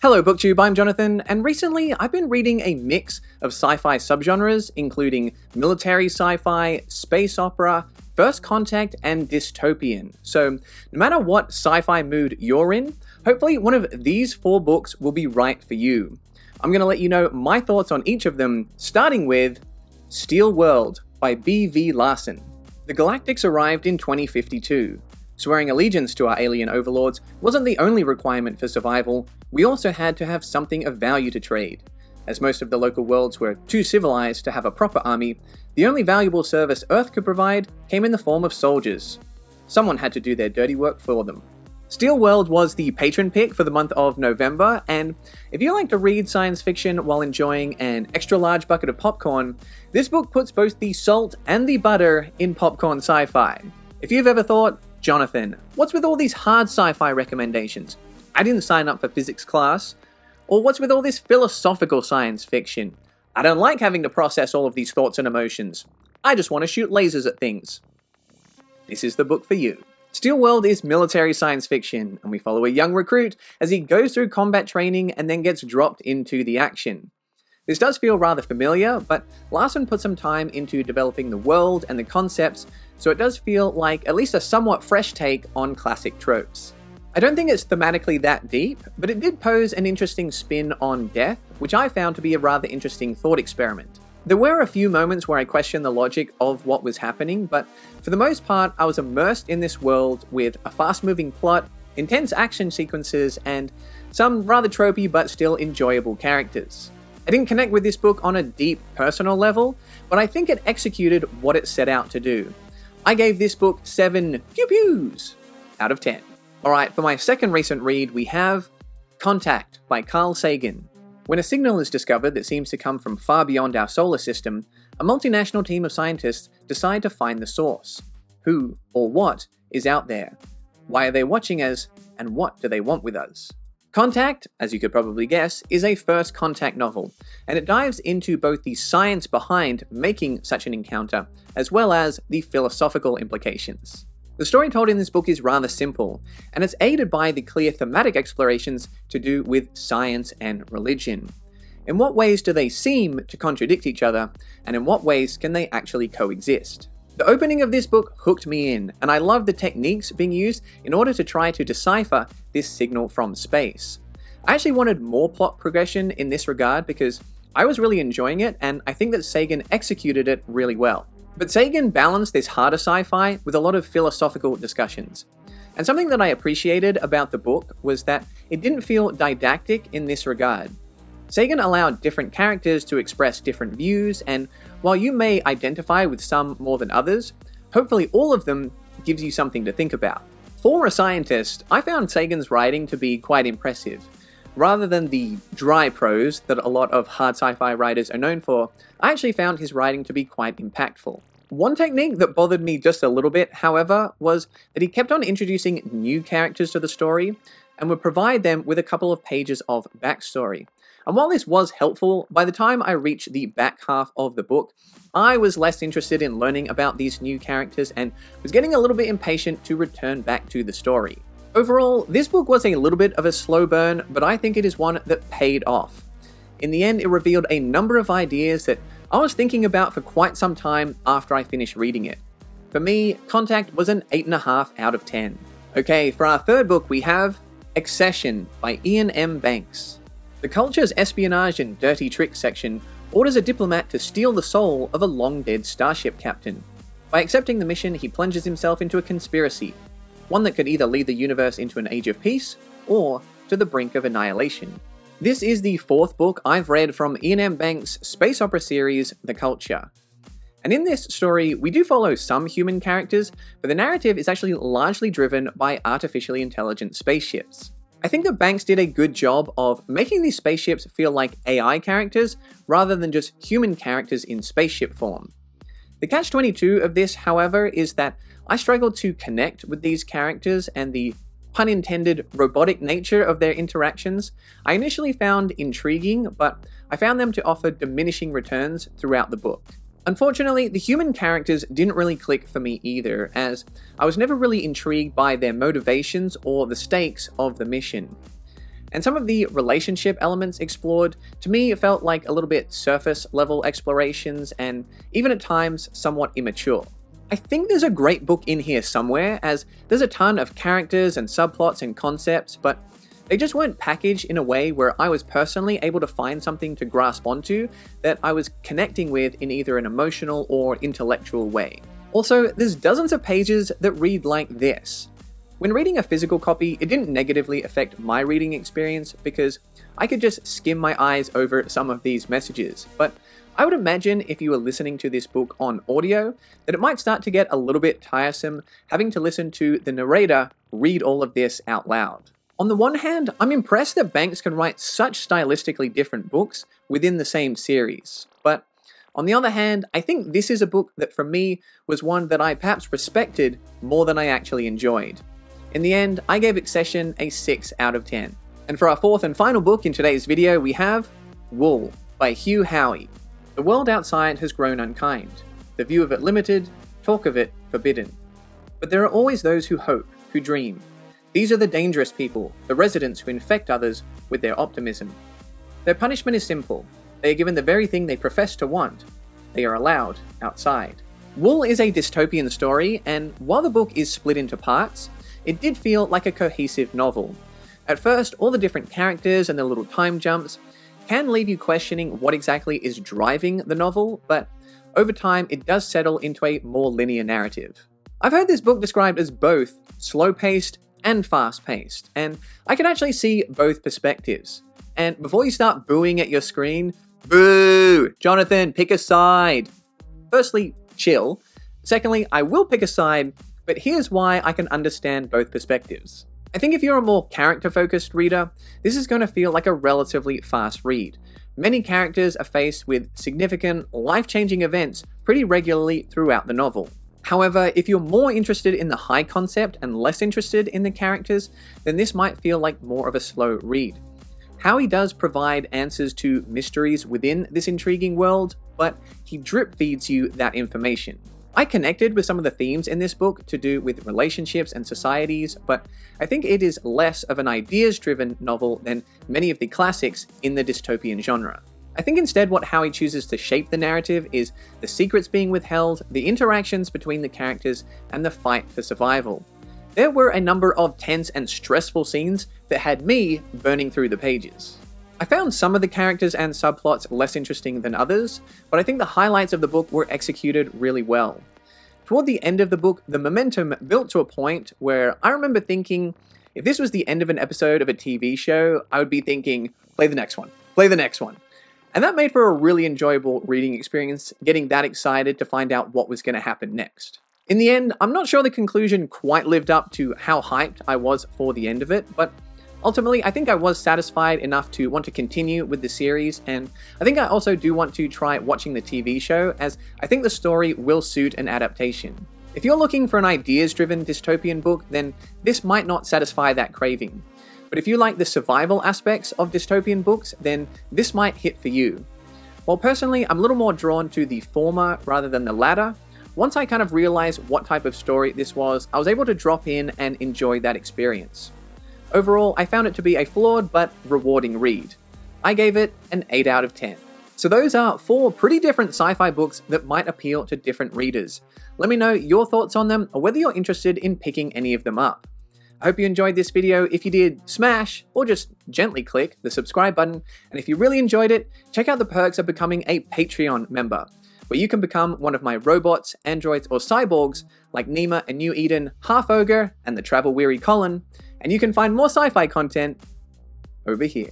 Hello BookTube, I'm Jonathan, and recently I've been reading a mix of sci-fi subgenres, including military sci-fi, space opera, First Contact, and Dystopian. So no matter what sci-fi mood you're in, hopefully one of these 4 books will be right for you. I'm going to let you know my thoughts on each of them, starting with Steel World by B.V. Larson. The Galactics arrived in 2052. Swearing allegiance to our alien overlords wasn't the only requirement for survival, we also had to have something of value to trade. As most of the local worlds were too civilized to have a proper army, the only valuable service Earth could provide came in the form of soldiers. Someone had to do their dirty work for them. Steel World was the patron pick for the month of November, and if you like to read science fiction while enjoying an extra large bucket of popcorn, this book puts both the salt and the butter in popcorn sci-fi. If you've ever thought, Jonathan, what's with all these hard sci-fi recommendations? I didn't sign up for physics class. Or what's with all this philosophical science fiction? I don't like having to process all of these thoughts and emotions. I just want to shoot lasers at things. This is the book for you. Steel World is military science fiction, and we follow a young recruit as he goes through combat training and then gets dropped into the action. This does feel rather familiar, but Larson put some time into developing the world and the concepts, so it does feel like at least a somewhat fresh take on classic tropes. I don't think it's thematically that deep, but it did pose an interesting spin on death, which I found to be a rather interesting thought experiment. There were a few moments where I questioned the logic of what was happening, but for the most part I was immersed in this world with a fast-moving plot, intense action sequences, and some rather tropey but still enjoyable characters. I didn't connect with this book on a deep personal level, but I think it executed what it set out to do. I gave this book 7 pew-pews out of 10. Alright, for my second recent read we have Contact by Carl Sagan. When a signal is discovered that seems to come from far beyond our solar system, a multinational team of scientists decide to find the source. Who, or what, is out there? Why are they watching us, and what do they want with us? Contact, as you could probably guess, is a First Contact novel, and it dives into both the science behind making such an encounter, as well as the philosophical implications. The story told in this book is rather simple, and it's aided by the clear thematic explorations to do with science and religion. In what ways do they seem to contradict each other, and in what ways can they actually coexist? The opening of this book hooked me in, and I love the techniques being used in order to try to decipher this signal from space. I actually wanted more plot progression in this regard because I was really enjoying it, and I think that Sagan executed it really well. But Sagan balanced this harder sci-fi with a lot of philosophical discussions. And something that I appreciated about the book was that it didn't feel didactic in this regard. Sagan allowed different characters to express different views, and while you may identify with some more than others, hopefully all of them gives you something to think about. For a scientist, I found Sagan's writing to be quite impressive. Rather than the dry prose that a lot of hard sci-fi writers are known for, I actually found his writing to be quite impactful. One technique that bothered me just a little bit, however, was that he kept on introducing new characters to the story and would provide them with a couple of pages of backstory. And while this was helpful, by the time I reached the back half of the book, I was less interested in learning about these new characters and was getting a little bit impatient to return back to the story. Overall, this book was a little bit of a slow burn, but I think it is one that paid off. In the end, it revealed a number of ideas that I was thinking about for quite some time after I finished reading it. For me, Contact was an 8.5 out of 10. Okay, for our third book we have Excession by Ian M. Banks. The Culture's Espionage and Dirty Tricks section orders a diplomat to steal the soul of a long-dead starship captain. By accepting the mission, he plunges himself into a conspiracy, one that could either lead the universe into an age of peace, or to the brink of annihilation. This is the 4th book I've read from Ian M. Banks' space opera series, The Culture. And in this story, we do follow some human characters, but the narrative is actually largely driven by artificially intelligent spaceships. I think that Banks did a good job of making these spaceships feel like AI characters, rather than just human characters in spaceship form. The catch-22 of this, however, is that I struggled to connect with these characters and the pun intended robotic nature of their interactions. I initially found intriguing, but I found them to offer diminishing returns throughout the book. Unfortunately, the human characters didn't really click for me either, as I was never really intrigued by their motivations or the stakes of the mission. and some of the relationship elements explored, to me, it felt like a little bit surface level explorations and even at times somewhat immature. I think there's a great book in here somewhere, as there's a ton of characters and subplots and concepts, but they just weren't packaged in a way where I was personally able to find something to grasp onto that I was connecting with in either an emotional or intellectual way. Also, there's dozens of pages that read like this. When reading a physical copy, it didn't negatively affect my reading experience because I could just skim my eyes over some of these messages, but I would imagine if you were listening to this book on audio, that it might start to get a little bit tiresome having to listen to the narrator read all of this out loud. On the one hand, I'm impressed that Banks can write such stylistically different books within the same series, but on the other hand, I think this is a book that for me was one that I perhaps respected more than I actually enjoyed. In the end, I gave Excession a 6 out of 10. And for our fourth and final book in today's video, we have Wool by Hugh Howey. The world outside has grown unkind, the view of it limited, talk of it forbidden. But there are always those who hope, who dream. These are the dangerous people, the residents who infect others with their optimism. Their punishment is simple. They are given the very thing they profess to want. They are allowed outside. Wool is a dystopian story, and while the book is split into parts, it did feel like a cohesive novel. At first, all the different characters and their little time jumps can leave you questioning what exactly is driving the novel, but over time it does settle into a more linear narrative. I've heard this book described as both slow-paced and fast-paced, and I can actually see both perspectives. And before you start booing at your screen, boo! Jonathan, pick a side! Firstly, chill. Secondly, I will pick a side, but here's why I can understand both perspectives. I think if you're a more character-focused reader, this is going to feel like a relatively fast read. Many characters are faced with significant, life-changing events pretty regularly throughout the novel. However, if you're more interested in the high concept and less interested in the characters, then this might feel like more of a slow read. Howey does provide answers to mysteries within this intriguing world, but he drip feeds you that information. I connected with some of the themes in this book to do with relationships and societies, but I think it is less of an ideas-driven novel than many of the classics in the dystopian genre. I think instead what Howey chooses to shape the narrative is the secrets being withheld, the interactions between the characters, and the fight for survival. There were a number of tense and stressful scenes that had me burning through the pages. I found some of the characters and subplots less interesting than others, but I think the highlights of the book were executed really well. Toward the end of the book, the momentum built to a point where I remember thinking, if this was the end of an episode of a TV show, I would be thinking, play the next one, play the next one. And that made for a really enjoyable reading experience, getting that excited to find out what was going to happen next. In the end, I'm not sure the conclusion quite lived up to how hyped I was for the end of it, but ultimately, I think I was satisfied enough to want to continue with the series, and I think I also do want to try watching the TV show, as I think the story will suit an adaptation. If you're looking for an ideas-driven dystopian book, then this might not satisfy that craving. But if you like the survival aspects of dystopian books, then this might hit for you. While personally, I'm a little more drawn to the former rather than the latter, once I kind of realized what type of story this was, I was able to drop in and enjoy that experience. Overall, I found it to be a flawed but rewarding read. I gave it an 8 out of 10. So those are 4 pretty different sci-fi books that might appeal to different readers. Let me know your thoughts on them or whether you're interested in picking any of them up. I hope you enjoyed this video. If you did, smash or just gently click the subscribe button. And if you really enjoyed it, check out the perks of becoming a Patreon member, where you can become one of my robots, androids, or cyborgs like Nima and New Eden, Half Ogre, and the travel-weary Colin, and you can find more sci-fi content over here.